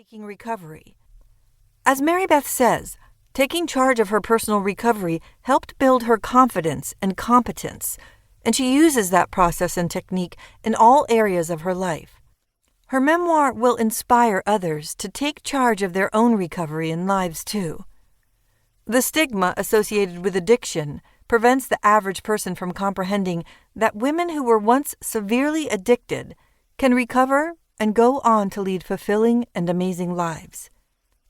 seeking recovery. As Mary Beth says, taking charge of her personal recovery helped build her confidence and competence, and she uses that process and technique in all areas of her life. Her memoir will inspire others to take charge of their own recovery and lives too. The stigma associated with addiction prevents the average person from comprehending that women who were once severely addicted can recover and go on to lead fulfilling and amazing lives.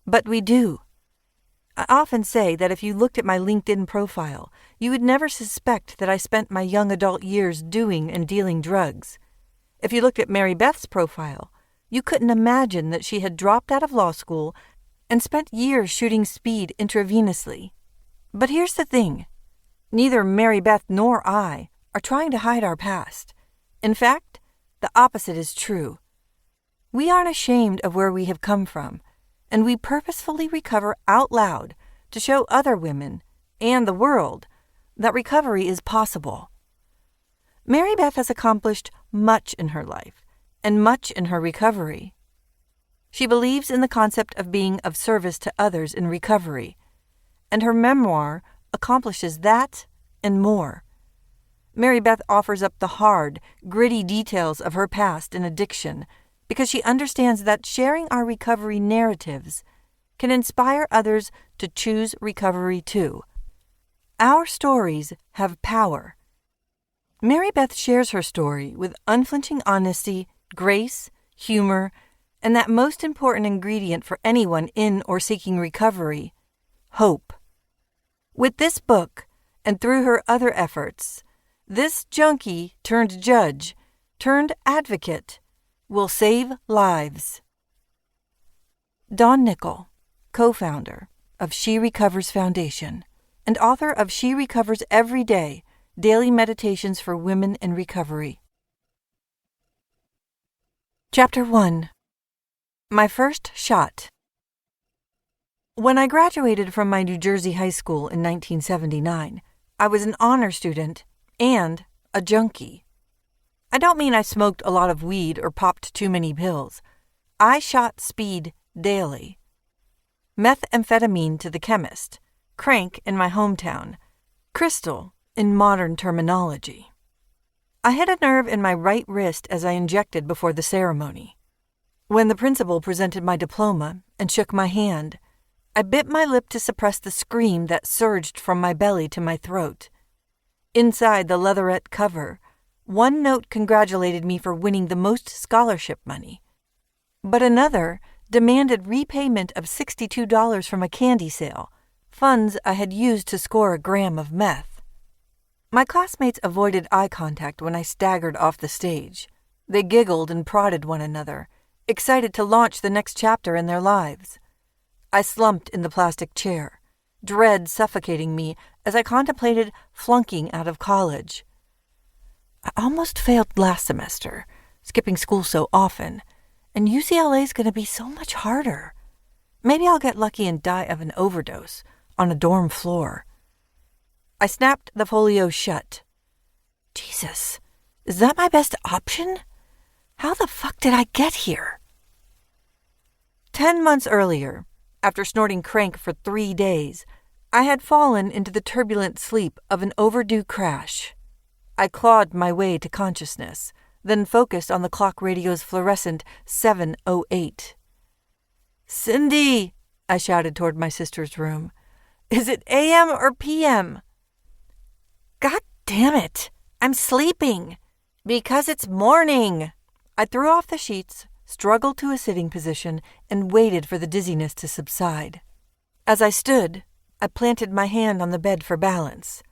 But we do. I often say that if you looked at my LinkedIn profile, you would never suspect that I spent my young adult years doing and dealing drugs. If you looked at Mary Beth's profile, you couldn't imagine that she had dropped out of law school and spent years shooting speed intravenously. But here's the thing. Neither Mary Beth nor I are trying to hide our past. In fact, the opposite is true. We aren't ashamed of where we have come from, and we purposefully recover out loud to show other women and the world that recovery is possible. Mary Beth has accomplished much in her life and much in her recovery. She believes in the concept of being of service to others in recovery, and her memoir accomplishes that and more. Mary Beth offers up the hard, gritty details of her past in addiction because she understands that sharing our recovery narratives can inspire others to choose recovery too. Our stories have power. Mary Beth shares her story with unflinching honesty, grace, humor, and that most important ingredient for anyone in or seeking recovery, hope. With this book, and through her other efforts, this junkie turned judge, turned advocate, will save lives. Dawn Nickel, co-founder of She Recovers Foundation and author of She Recovers Every Day, Daily Meditations for Women in Recovery. Chapter 1. My First Shot. When I graduated from my New Jersey high school in 1979, I was an honor student and a junkie. I don't mean I smoked a lot of weed or popped too many pills. I shot speed daily. Methamphetamine to the chemist, crank in my hometown, crystal in modern terminology. I hit a nerve in my right wrist as I injected before the ceremony. When the principal presented my diploma and shook my hand, I bit my lip to suppress the scream that surged from my belly to my throat. Inside the leatherette cover, one note congratulated me for winning the most scholarship money, but another demanded repayment of $62 from a candy sale, funds I had used to score a gram of meth. My classmates avoided eye contact when I staggered off the stage. They giggled and prodded one another, excited to launch the next chapter in their lives. I slumped in the plastic chair, dread suffocating me as I contemplated flunking out of college. I almost failed last semester, skipping school so often, and UCLA's going to be so much harder. Maybe I'll get lucky and die of an overdose on a dorm floor. I snapped the folio shut. Jesus, is that my best option? How the fuck did I get here? 10 months earlier, after snorting crank for 3 days, I had fallen into the turbulent sleep of an overdue crash. I clawed my way to consciousness, then focused on the clock radio's fluorescent 7:08. "Cindy," I shouted toward my sister's room. "Is it AM or PM?" "God damn it! I'm sleeping! Because it's morning!" I threw off the sheets, struggled to a sitting position, and waited for the dizziness to subside. As I stood, I planted my hand on the bed for balance.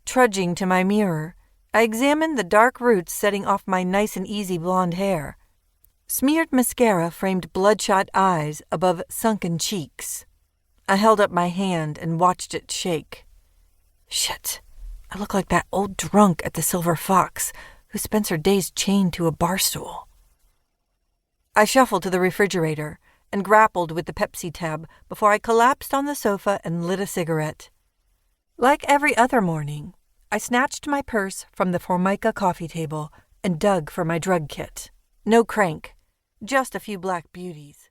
Trudging to my mirror, I examined the dark roots setting off my nice and easy blonde hair. Smeared mascara framed bloodshot eyes above sunken cheeks. I held up my hand and watched it shake. Shit, I look like that old drunk at the Silver Fox who spends her days chained to a bar stool. I shuffled to the refrigerator and grappled with the Pepsi tab before I collapsed on the sofa and lit a cigarette. Like every other morning, I snatched my purse from the Formica coffee table and dug for my drug kit. No crank, just a few black beauties.